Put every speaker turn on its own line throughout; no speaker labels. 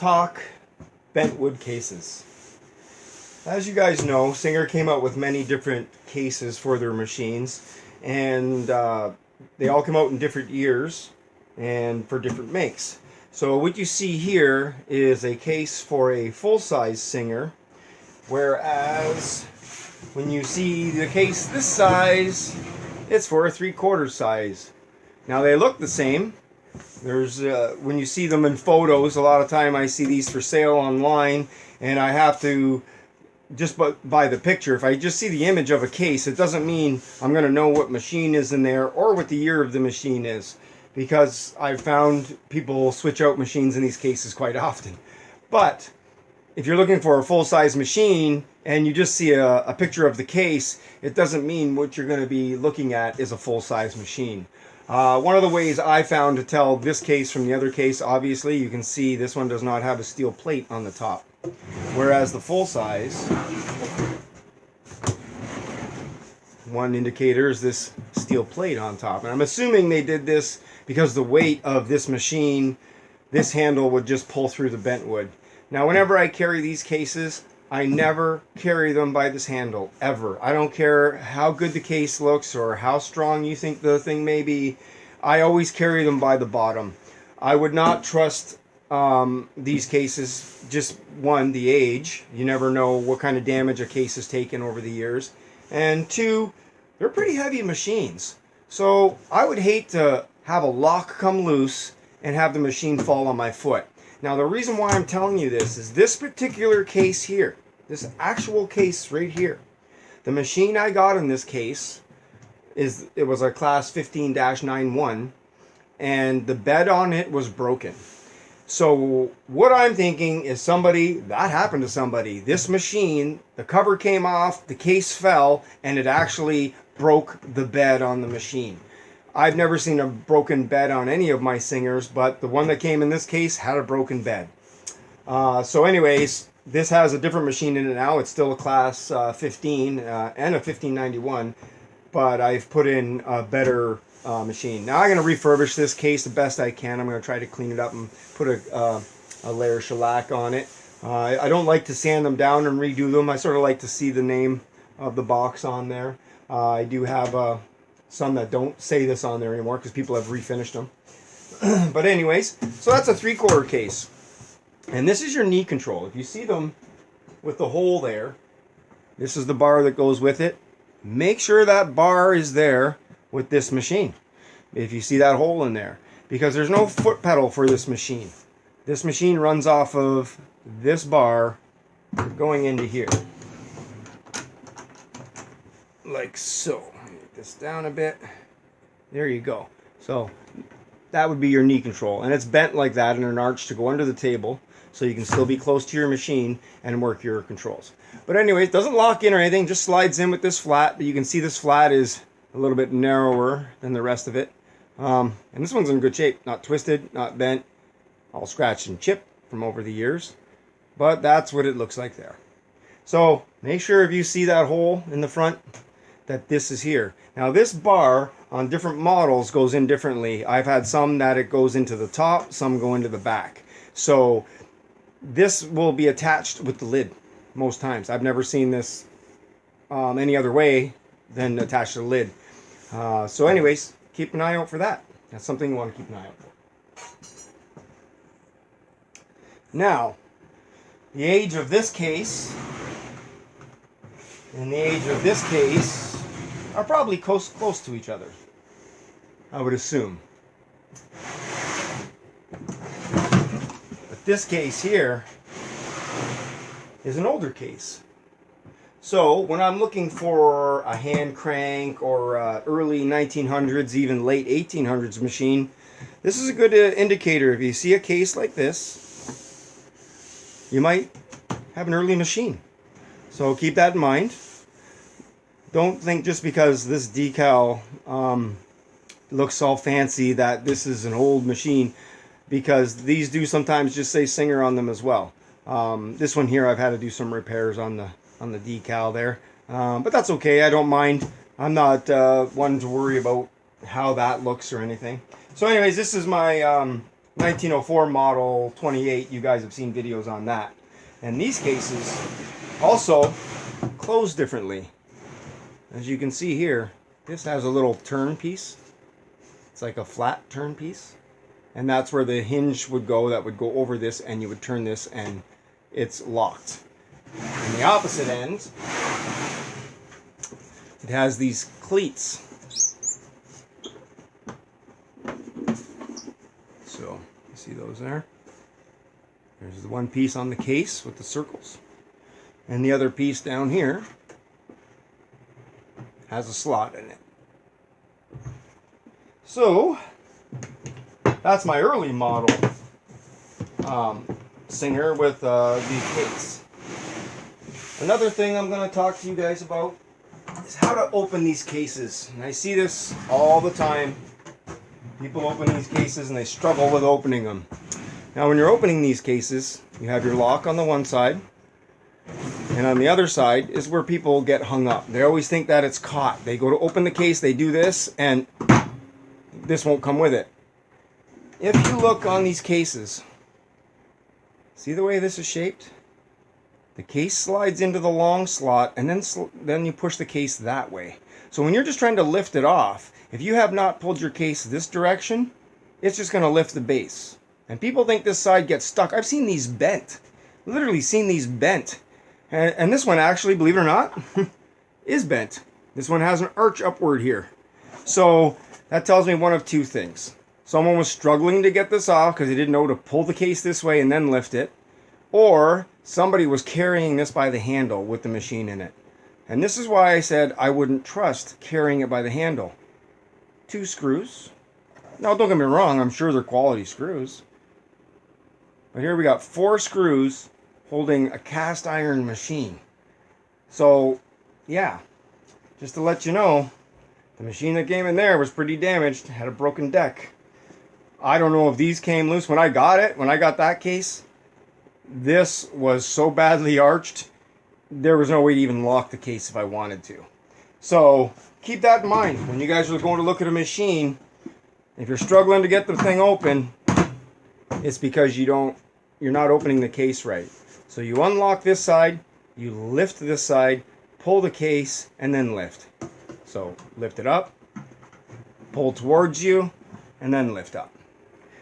talk bentwood cases. As you guys know, Singer came out with many different cases for their machines, and they all come out in different years and for different makes. So what you see here is a case for a full-size Singer, whereas when you see the case this size, it's for a 3/4 size. Now they look the same. There's when you see them in photos, a lot of time I see these for sale online, and I have to just by the picture. If I just see the image of a case, it doesn't mean I'm going to know what machine is in there or what the year of the machine is, because I've found people switch out machines in these cases quite often. But if you're looking for a full-size machine and you just see a picture of the case, it doesn't mean what you're going to be looking at is a full-size machine. One of the ways I found to tell this case from the other case, obviously, you can see this one does not have a steel plate on the top. Whereas the full-size, one indicator is this steel plate on top. And I'm assuming they did this because the weight of this machine, this handle would just pull through the bentwood. Now, whenever I carry these cases, I never carry them by this handle, ever. I don't care how good the case looks or how strong you think the thing may be. I always carry them by the bottom. I would not trust these cases. Just one, the age. You never know what kind of damage a case has taken over the years. And two, they're pretty heavy machines. So I would hate to have a lock come loose and have the machine fall on my foot. Now, the reason why I'm telling you this is this particular case here, this actual case right here. The machine I got in this case, it was a class 15-91, and the bed on it was broken. So what I'm thinking is that happened to somebody. This machine, the cover came off, the case fell, and it actually broke the bed on the machine. I've never seen a broken bed on any of my Singers, but the one that came in this case had a broken bed. So anyways, this has a different machine in it now. It's still a class 15 and a 1591, but I've put in a better machine. Now I'm going to refurbish this case the best I can. I'm going to try to clean it up and put a layer of shellac on it. I don't like to sand them down and redo them. I sort of like to see the name of the box on there. I do have some that don't say this on there anymore because people have refinished them. But anyways, so that's a 3/4 case. And this is your knee control. If you see them with the hole there, this is the bar that goes with it. Make sure that bar is there with this machine, if you see that hole in there, because there's no foot pedal for this machine. This machine runs off of this bar going into here, like so. Get this down a bit. There you go. So that would be your knee control, and it's bent like that in an arch to go under the table, so you can still be close to your machine and work your controls. But anyway, it doesn't lock in or anything, just slides in with this flat. But you can see this flat is a little bit narrower than the rest of it. And this one's in good shape. Not twisted, not bent. All scratched and chipped from over the years. But that's what it looks like there. So make sure if you see that hole in the front, that this is here. Now this bar on different models goes in differently. I've had some that it goes into the top, some go into the back. So this will be attached with the lid most times. I've never seen this any other way than attached to the lid. So anyways, keep an eye out for that. That's something you want to keep an eye out for. Now, the age of this case and the age of this case are probably close to each other, I would assume. But this case here is an older case. So when I'm looking for a hand crank or early 1900s, even late 1800s machine, this is a good indicator. If you see a case like this, you might have an early machine. So keep that in mind. Don't think just because this decal looks all fancy that this is an old machine, because these do sometimes just say Singer on them as well. This one here, I've had to do some repairs on the decal there, but that's okay. I don't mind. I'm not one to worry about how that looks or anything. So anyways, this is my 1904 model 28, you guys have seen videos on that. And these cases also close differently. As you can see here, this has a little turn piece. It's like a flat turn piece. And that's where the hinge would go, that would go over this, and you would turn this and it's locked. On the opposite end, it has these cleats. So, you see those there? There's the one piece on the case with the circles. And the other piece down here has a slot in it. So, that's my early model Singer with the case. Another thing I'm going to talk to you guys about is how to open these cases. And I see this all the time. People open these cases and they struggle with opening them. Now when you're opening these cases, you have your lock on the one side, and on the other side is where people get hung up. They always think that it's caught. They go to open the case, they do this, and this won't come with it. If you look on these cases, see the way this is shaped? The case slides into the long slot, and then you push the case that way. So when you're just trying to lift it off, if you have not pulled your case this direction, it's just going to lift the base. And people think this side gets stuck. I've seen these bent. Literally seen these bent. And this one actually, believe it or not, is bent. This one has an arch upward here. So that tells me one of two things. Someone was struggling to get this off because they didn't know to pull the case this way and then lift it. Or somebody was carrying this by the handle with the machine in it. And this is why I said I wouldn't trust carrying it by the handle. 2 screws. Now don't get me wrong, I'm sure they're quality screws. But here we got 4 screws holding a cast iron machine. So, yeah, just to let you know, the machine that came in there was pretty damaged, had a broken deck. I don't know if these came loose. When I got that case, this was so badly arched, there was no way to even lock the case if I wanted to. So, keep that in mind when you guys are going to look at a machine. If you're struggling to get the thing open, it's because you're not opening the case right. So you unlock this side, you lift this side, pull the case, and then lift. So lift it up, pull towards you, and then lift up.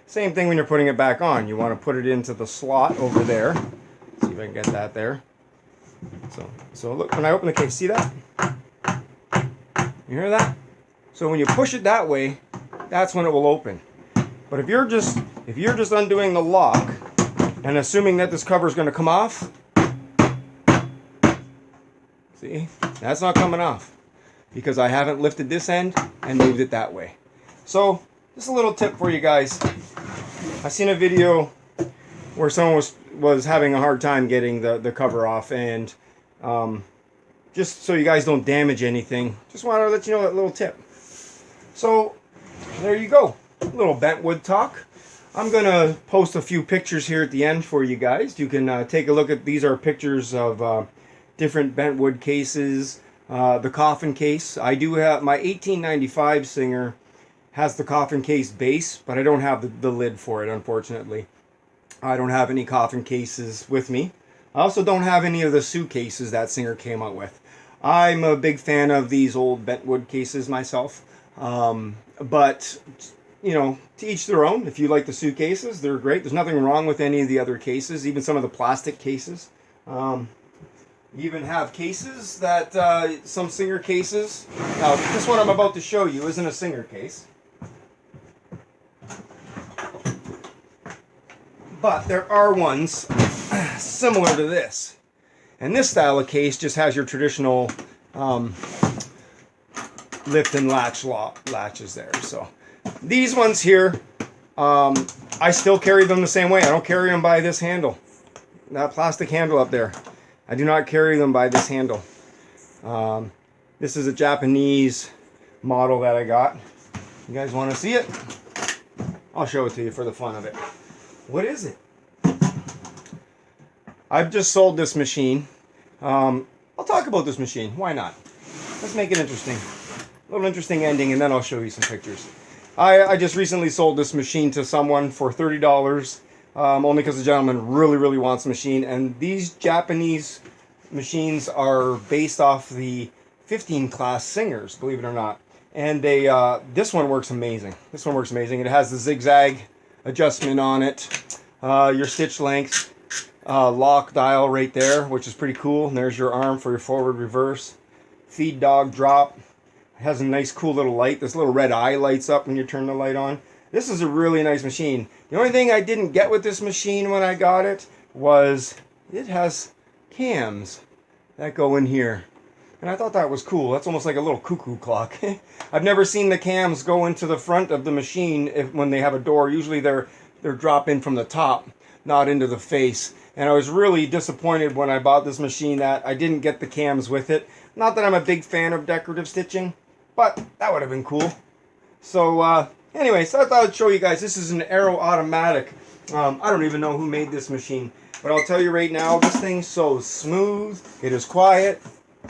Same thing when you're putting it back on. You want to put it into the slot over there. See if I can get that there. So look, when I open the case, see that? You hear that? So when you push it that way, that's when it will open. But if you're just undoing the lock and assuming that this cover is going to come off, see, that's not coming off because I haven't lifted this end and moved it that way. So just a little tip for you guys. I seen a video where someone was having a hard time getting the cover off, and just so you guys don't damage anything, just wanted to let you know that little tip. So there you go, a little bentwood talk. I'm going to post a few pictures here at the end for you guys. You can take a look at, these are pictures of different bentwood cases. The coffin case, I do have, my 1895 Singer has the coffin case base, but I don't have the lid for it, unfortunately. I don't have any coffin cases with me. I also don't have any of the suitcases that Singer came out with. I'm a big fan of these old bentwood cases myself. But, you know, to each their own. If you like the suitcases, they're great. There's nothing wrong with any of the other cases, even some of the plastic cases. You even have cases that, some Singer cases. Now, this one I'm about to show you isn't a Singer case. But there are ones similar to this. And this style of case just has your traditional lift and latches there. So these ones here, I still carry them the same way. I don't carry them by this handle. That plastic handle up there. I do not carry them by this handle. This is a Japanese model that I got. You guys want to see it? I'll show it to you for the fun of it. What is it? I've just sold this machine. I'll talk about this machine. Why not? Let's make it interesting. A little interesting ending, and then I'll show you some pictures. I just recently sold this machine to someone for $30, only because the gentleman really wants the machine. And these Japanese machines are based off the 15 class Singers, believe it or not. And they this one works amazing. This one works amazing. It has the zigzag adjustment on it, your stitch length, lock dial right there, which is pretty cool. And there's your arm for your forward, reverse, feed dog, drop. It has a nice cool little light. This little red eye lights up when you turn the light on. This is a really nice machine. The only thing I didn't get with this machine when I got it was it has cams that go in here. And I thought that was cool. That's almost like a little cuckoo clock. I've never seen the cams go into the front of the machine when they have a door. Usually they're drop in from the top, not into the face. And I was really disappointed when I bought this machine that I didn't get the cams with it. Not that I'm a big fan of decorative stitching, but that would have been cool. So anyway, so I thought I'd show you guys. This is an Aero automatic. I don't even know who made this machine, but I'll tell you right now, this thing's so smooth. It is quiet.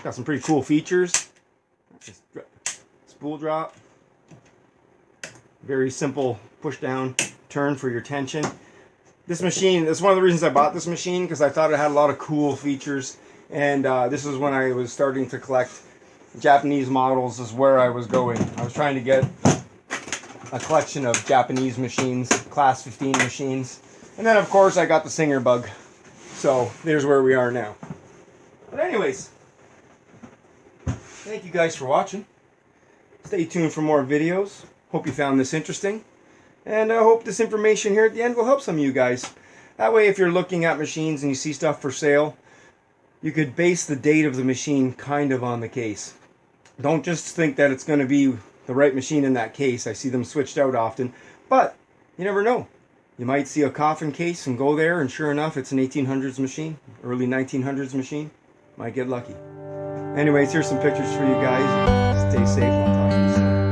Got some pretty cool features. Spool drop. Very simple push down turn for your tension. This machine, that's one of the reasons I bought this machine, because I thought it had a lot of cool features. And this is when I was starting to collect Japanese models, is where I was going. I was trying to get a collection of Japanese machines, class 15 machines. And then of course I got the Singer bug. So there's where we are now. But anyways, thank you guys for watching. Stay tuned for more videos. Hope you found this interesting. And I hope this information here at the end will help some of you guys. That way, if you're looking at machines and you see stuff for sale, you could base the date of the machine kind of on the case. Don't just think that it's going to be the right machine in that case. I see them switched out often. But you never know. You might see a coffin case and go there, and sure enough, it's an 1800s machine, early 1900s machine. Might get lucky. Anyways, here's some pictures for you guys. Stay safe. I'll talk to you soon.